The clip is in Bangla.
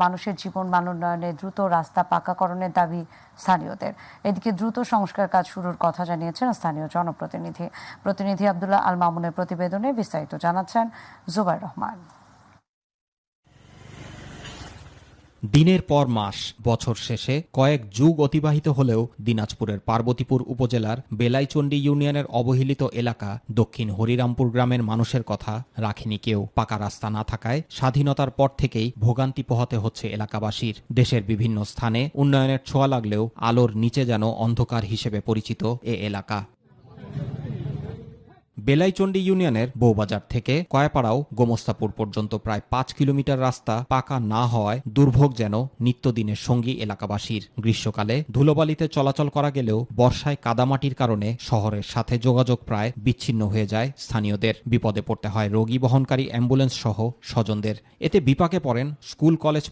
মানুষের জীবন মান উন্নয়নে দ্রুত রাস্তা পাকাকরণের দাবি স্থানীয়দের। এদিকে দ্রুত সংস্কার কাজ শুরুর কথা জানিয়েছেন স্থানীয় প্রতিনিধি আব্দুল্লাহ আল মামুনের প্রতিবেদনে বিস্তারিত জানাচ্ছেন জুবাইর রহমান। দিনের পর মাস, বছর শেষে কয়েক যুগ অতিবাহিত হলেও দিনাজপুরের পার্বতীপুর উপজেলার বেলাইচন্ডী ইউনিয়নের অবহেলিত এলাকা দক্ষিণ হরিরামপুর গ্রামের মানুষের কথা রাখেনি কেউ। পাকা রাস্তা না থাকায় স্বাধীনতার পর থেকেই ভোগান্তি পোহাতে হচ্ছে এলাকাবাসীর। দেশের বিভিন্ন স্থানে উন্নয়নের ছোঁয়া লাগলেও আলোর নিচে যেন অন্ধকার হিসেবে পরিচিত এ এলাকা। বেলাইচন্ডী ইউনিয়নের বৌবাজার থেকে কয়াপাড়াও গোমস্তাপুর পর্যন্ত প্রায় ৫ কিলোমিটার রাস্তা পাকা না হওয়ায় দুর্ভোগ যেন নিত্যদিনের সঙ্গী এলাকাবাসীর। গ্রীষ্মকালে ধুলোবালিতে চলাচল করা গেলেও বর্ষায় কাদামাটির কারণে শহরের সাথে যোগাযোগ প্রায় বিচ্ছিন্ন হয়ে যায় স্থানীয়দের। বিপদে পড়তে হয় রোগী বহনকারী অ্যাম্বুলেন্স সহ স্বজনদের। এতে বিপাকে পড়েন স্কুল কলেজ